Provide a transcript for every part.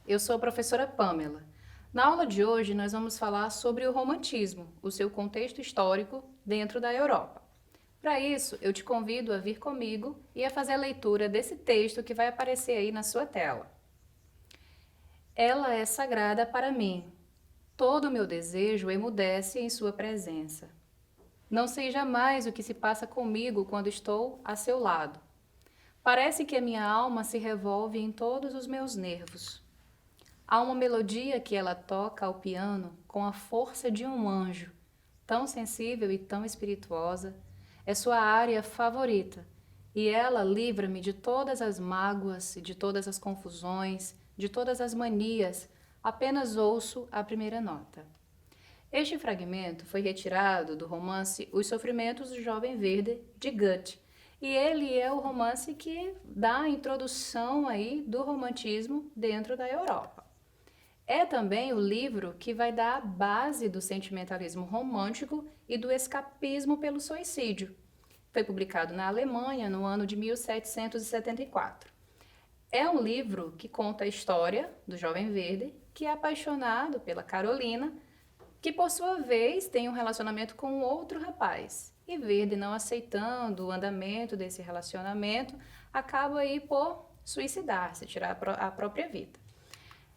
eu sou a professora Pamela. Na aula de hoje, nós vamos falar sobre o romantismo, o seu contexto histórico dentro da Europa. Para isso, eu te convido a vir comigo e a fazer a leitura desse texto que vai aparecer aí na sua tela. Ela é sagrada para mim. Todo o meu desejo emudece em sua presença. Não sei jamais o que se passa comigo quando estou a seu lado. Parece que a minha alma se revolve em todos os meus nervos. Há uma melodia que ela toca ao piano com a força de um anjo, tão sensível e tão espirituosa. É sua área favorita, e ela livra-me de todas as mágoas, de todas as confusões, de todas as manias. Apenas ouço a primeira nota. Este fragmento foi retirado do romance Os Sofrimentos do Jovem Verde, de Goethe, e ele é o romance que dá a introdução aí do romantismo dentro da Europa. É também o livro que vai dar a base do sentimentalismo romântico e do escapismo pelo suicídio. Foi publicado na Alemanha no ano de 1774. É um livro que conta a história do jovem verde que é apaixonado pela Carolina, que por sua vez tem um relacionamento com outro rapaz. E Verde, não aceitando o andamento desse relacionamento, acaba aí por suicidar-se, tirar a própria vida.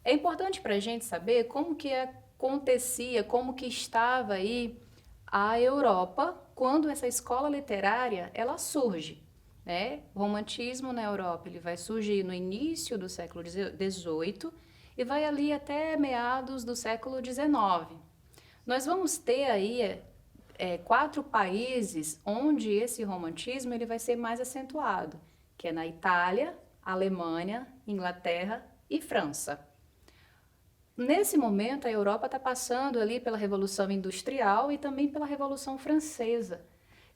É importante para a gente saber como que acontecia, como que estava aí a Europa quando essa escola literária ela surge. Né? O romantismo na Europa ele vai surgir no início do século XVIII e vai ali até meados do século XIX. Nós vamos ter aí 4 países onde esse romantismo ele vai ser mais acentuado, que é na Itália, Alemanha, Inglaterra e França. Nesse momento, a Europa está passando ali pela Revolução Industrial e também pela Revolução Francesa.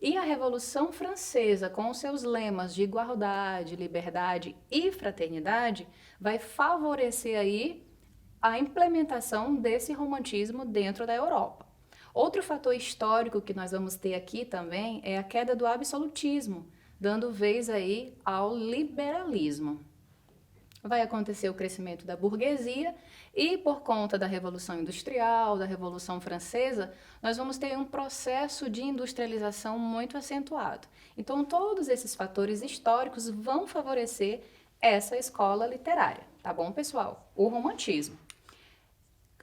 E a Revolução Francesa, com os seus lemas de igualdade, liberdade e fraternidade, vai favorecer aí a implementação desse romantismo dentro da Europa. Outro fator histórico que nós vamos ter aqui também é a queda do absolutismo, dando vez aí ao liberalismo. Vai acontecer o crescimento da burguesia e por conta da Revolução Industrial, da Revolução Francesa, nós vamos ter um processo de industrialização muito acentuado. Então, todos esses fatores históricos vão favorecer essa escola literária, tá bom, pessoal? O romantismo.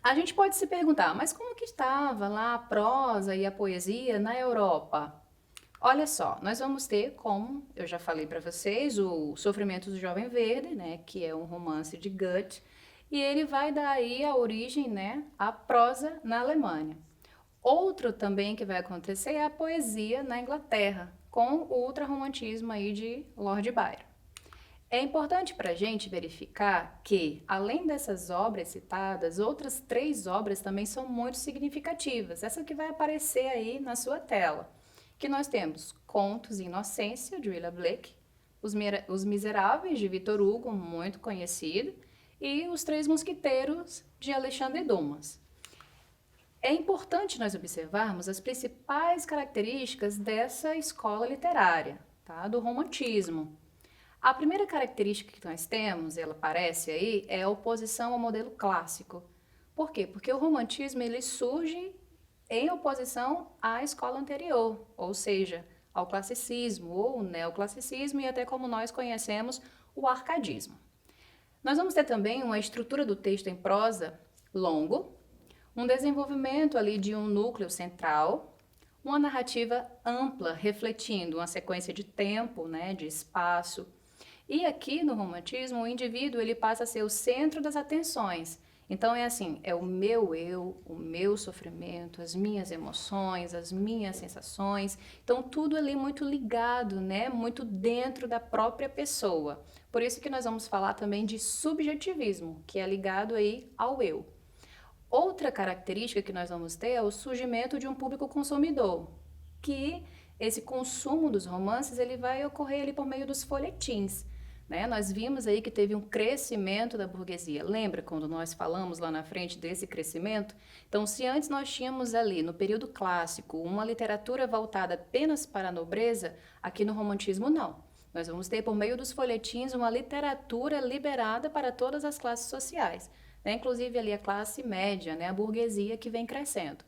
A gente pode se perguntar, mas como que estava lá a prosa e a poesia na Europa? Olha só, nós vamos ter, como eu já falei para vocês, o Sofrimento do Jovem Verde, né, que é um romance de Goethe, e ele vai dar aí a origem, né, à prosa na Alemanha. Outro também que vai acontecer é a poesia na Inglaterra, com o ultrarromantismo aí de Lord Byron. É importante para a gente verificar que, além dessas obras citadas, outras 3 obras também são muito significativas. Essa que vai aparecer aí na sua tela. Que nós temos Contos de Inocência, de William Blake, Os Miseráveis, de Victor Hugo, muito conhecido, e Os Três Mosquiteiros, de Alexandre Dumas. É importante nós observarmos as principais características dessa escola literária, tá? Do romantismo. A primeira característica que nós temos, ela aparece aí, é a oposição ao modelo clássico. Por quê? Porque o romantismo ele surge em oposição à escola anterior, ou seja, ao classicismo ou neoclassicismo e até como nós conhecemos o arcadismo. Nós vamos ter também uma estrutura do texto em prosa longo, um desenvolvimento ali de um núcleo central, uma narrativa ampla, refletindo uma sequência de tempo, né, de espaço. E aqui no romantismo, o indivíduo ele passa a ser o centro das atenções. Então é assim, é o meu eu, o meu sofrimento, as minhas emoções, as minhas sensações. Então tudo ali muito ligado, né? Muito dentro da própria pessoa. Por isso que nós vamos falar também de subjetivismo, que é ligado aí ao eu. Outra característica que nós vamos ter é o surgimento de um público consumidor, que esse consumo dos romances ele vai ocorrer ali por meio dos folhetins. Né? Nós vimos aí que teve um crescimento da burguesia. Lembra quando nós falamos lá na frente desse crescimento? Então, se antes nós tínhamos ali, no período clássico, uma literatura voltada apenas para a nobreza, aqui no romantismo não. Nós vamos ter, por meio dos folhetins, uma literatura liberada para todas as classes sociais, né? Inclusive ali a classe média, né? A burguesia que vem crescendo.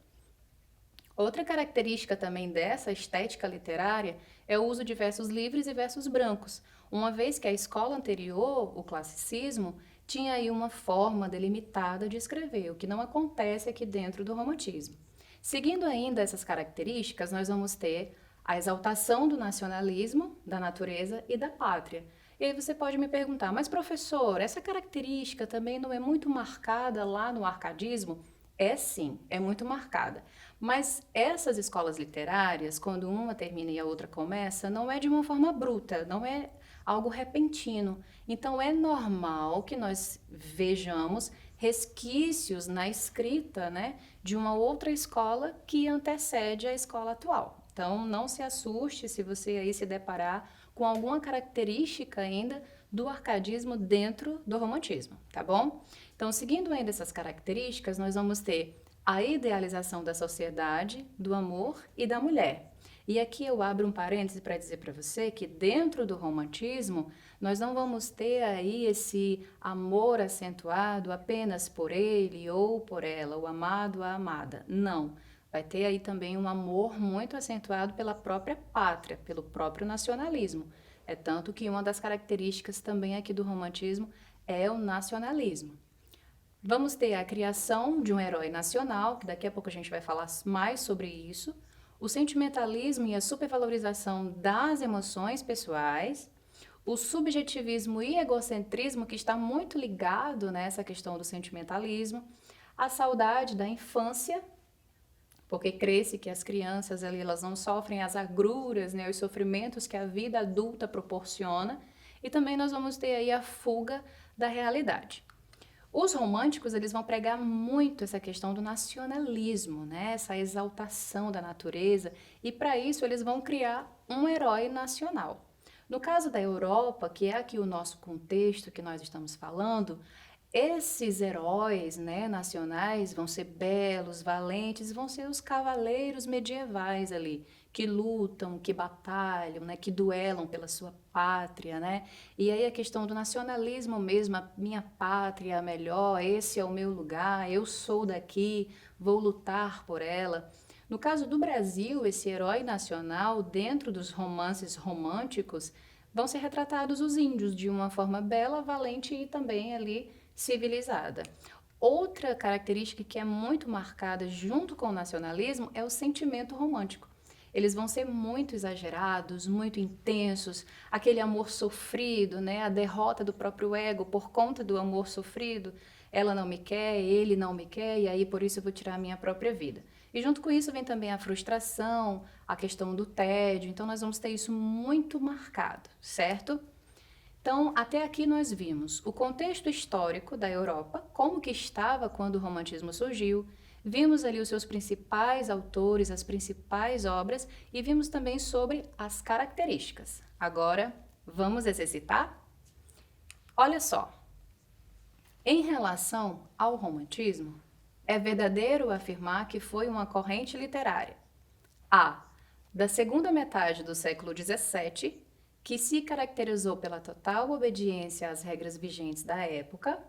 Outra característica também dessa estética literária é o uso de versos livres e versos brancos, uma vez que a escola anterior, o classicismo, tinha aí uma forma delimitada de escrever, o que não acontece aqui dentro do romantismo. Seguindo ainda essas características, nós vamos ter a exaltação do nacionalismo, da natureza e da pátria. E aí você pode me perguntar, mas professor, essa característica também não é muito marcada lá no arcadismo? É sim, é muito marcada. Mas essas escolas literárias, quando uma termina e a outra começa, não é de uma forma bruta, não é algo repentino. Então é normal que nós vejamos resquícios na escrita, né, de uma outra escola que antecede a escola atual. Então não se assuste se você aí se deparar com alguma característica ainda do arcadismo dentro do romantismo, tá bom? Então, seguindo ainda essas características, nós vamos ter a idealização da sociedade, do amor e da mulher. E aqui eu abro um parêntese para dizer para você que dentro do romantismo, nós não vamos ter aí esse amor acentuado apenas por ele ou por ela, o amado, a amada. Não. Vai ter aí também um amor muito acentuado pela própria pátria, pelo próprio nacionalismo. É tanto que uma das características também aqui do romantismo é o nacionalismo. Vamos ter a criação de um herói nacional, que daqui a pouco a gente vai falar mais sobre isso, o sentimentalismo e a supervalorização das emoções pessoais, o subjetivismo e egocentrismo, que está muito ligado nessa questão do sentimentalismo, a saudade da infância, porque cresce que as crianças ali, elas não sofrem as agruras, né, os sofrimentos que a vida adulta proporciona, e também nós vamos ter aí a fuga da realidade. Os românticos, eles vão pregar muito essa questão do nacionalismo, né, essa exaltação da natureza, e para isso eles vão criar um herói nacional. No caso da Europa, que é aqui o nosso contexto que nós estamos falando, esses heróis, né, nacionais vão ser belos, valentes, vão ser os cavaleiros medievais ali, que lutam, que batalham, né, que duelam pela sua pátria, né? E aí a questão do nacionalismo mesmo, a minha pátria é a melhor, esse é o meu lugar, eu sou daqui, vou lutar por ela. No caso do Brasil, esse herói nacional, dentro dos romances românticos, vão ser retratados os índios de uma forma bela, valente e também ali civilizada. Outra característica que é muito marcada junto com o nacionalismo é o sentimento romântico. Eles vão ser muito exagerados, muito intensos, aquele amor sofrido, né? A derrota do próprio ego por conta do amor sofrido. Ela não me quer, ele não me quer, e aí por isso eu vou tirar a minha própria vida. E junto com isso vem também a frustração, a questão do tédio. Então nós vamos ter isso muito marcado, certo? Então, até aqui nós vimos o contexto histórico da Europa, como que estava quando o romantismo surgiu, vimos ali os seus principais autores, as principais obras e vimos também sobre as características. Agora, vamos exercitar? Olha só, em relação ao romantismo, é verdadeiro afirmar que foi uma corrente literária A, da segunda metade do século XVII, que se caracterizou pela total obediência às regras vigentes da época.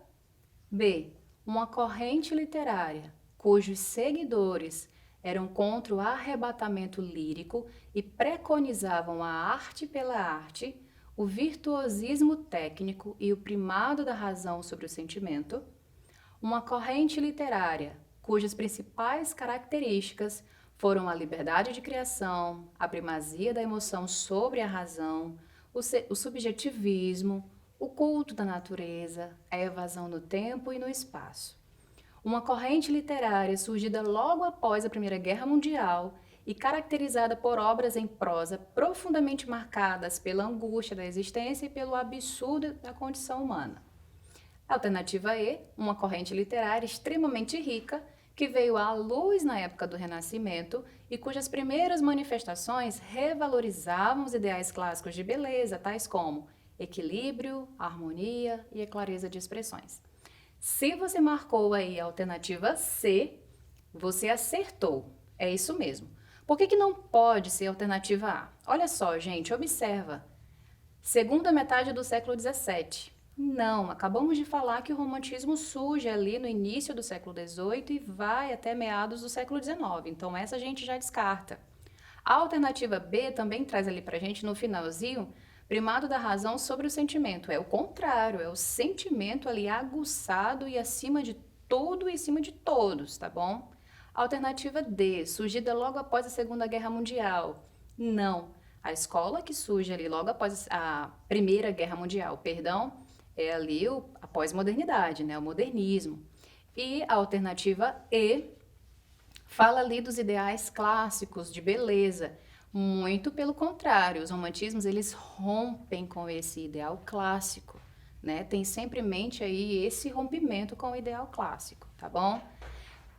B, uma corrente literária cujos seguidores eram contra o arrebatamento lírico e preconizavam a arte pela arte, o virtuosismo técnico e o primado da razão sobre o sentimento. Uma corrente literária cujas principais características foram a liberdade de criação, a primazia da emoção sobre a razão, o subjetivismo, o culto da natureza, a evasão no tempo e no espaço. Uma corrente literária surgida logo após a Primeira Guerra Mundial e caracterizada por obras em prosa profundamente marcadas pela angústia da existência e pelo absurdo da condição humana. Alternativa E, uma corrente literária extremamente rica, que veio à luz na época do Renascimento e cujas primeiras manifestações revalorizavam os ideais clássicos de beleza, tais como equilíbrio, harmonia e a clareza de expressões. Se você marcou aí a alternativa C, você acertou. É isso mesmo. Por que não pode ser a alternativa A? Olha só, gente, observa. Segunda metade do século XVII. Não, acabamos de falar que o romantismo surge ali no início do século XVIII e vai até meados do século XIX, então essa a gente já descarta. A alternativa B também traz ali pra gente no finalzinho primado da razão sobre o sentimento. É o contrário, é o sentimento ali aguçado e acima de tudo e acima de todos, tá bom? Alternativa D, surgida logo após a Segunda Guerra Mundial. Não, a escola que surge ali logo após a Primeira Guerra Mundial, perdão, é ali a pós-modernidade, né, o modernismo. E a alternativa E fala ali dos ideais clássicos de beleza. Muito pelo contrário, os romantismos eles rompem com esse ideal clássico, né? Tem sempre em mente aí esse rompimento com o ideal clássico, tá bom?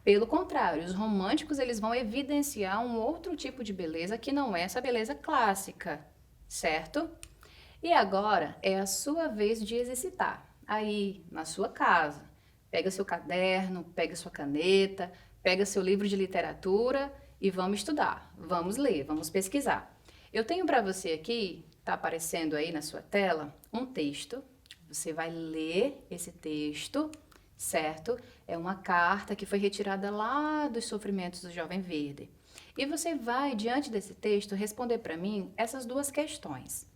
Pelo contrário, os românticos eles vão evidenciar um outro tipo de beleza que não é essa beleza clássica, certo? E agora é a sua vez de exercitar. Aí, na sua casa, pega seu caderno, pega sua caneta, pega seu livro de literatura e vamos estudar. Vamos ler, vamos pesquisar. Eu tenho para você aqui, tá aparecendo aí na sua tela, um texto. Você vai ler esse texto, certo? É uma carta que foi retirada lá dos sofrimentos do Jovem Verde. E você vai, diante desse texto, responder para mim essas duas questões.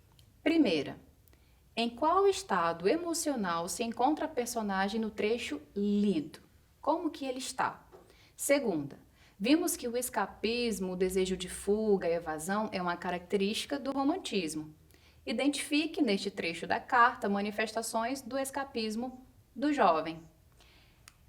Primeira, em qual estado emocional se encontra a personagem no trecho lido? Como que ele está? Segunda, vimos que o escapismo, o desejo de fuga e evasão é uma característica do romantismo. Identifique neste trecho da carta manifestações do escapismo do jovem.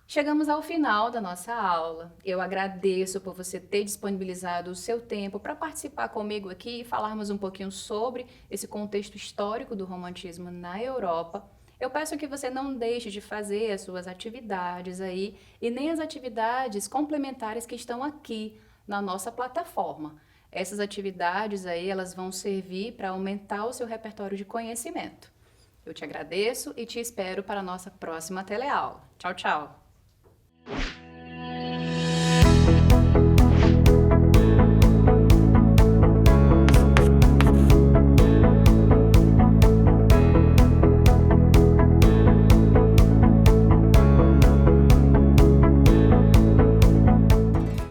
Chegamos ao final da nossa aula. Eu agradeço por você ter disponibilizado o seu tempo para participar comigo aqui e falarmos um pouquinho sobre esse contexto histórico do romantismo na Europa. Eu peço que você não deixe de fazer as suas atividades aí e nem as atividades complementares que estão aqui na nossa plataforma. Essas atividades aí, elas vão servir para aumentar o seu repertório de conhecimento. Eu te agradeço e te espero para a nossa próxima teleaula. Tchau, tchau!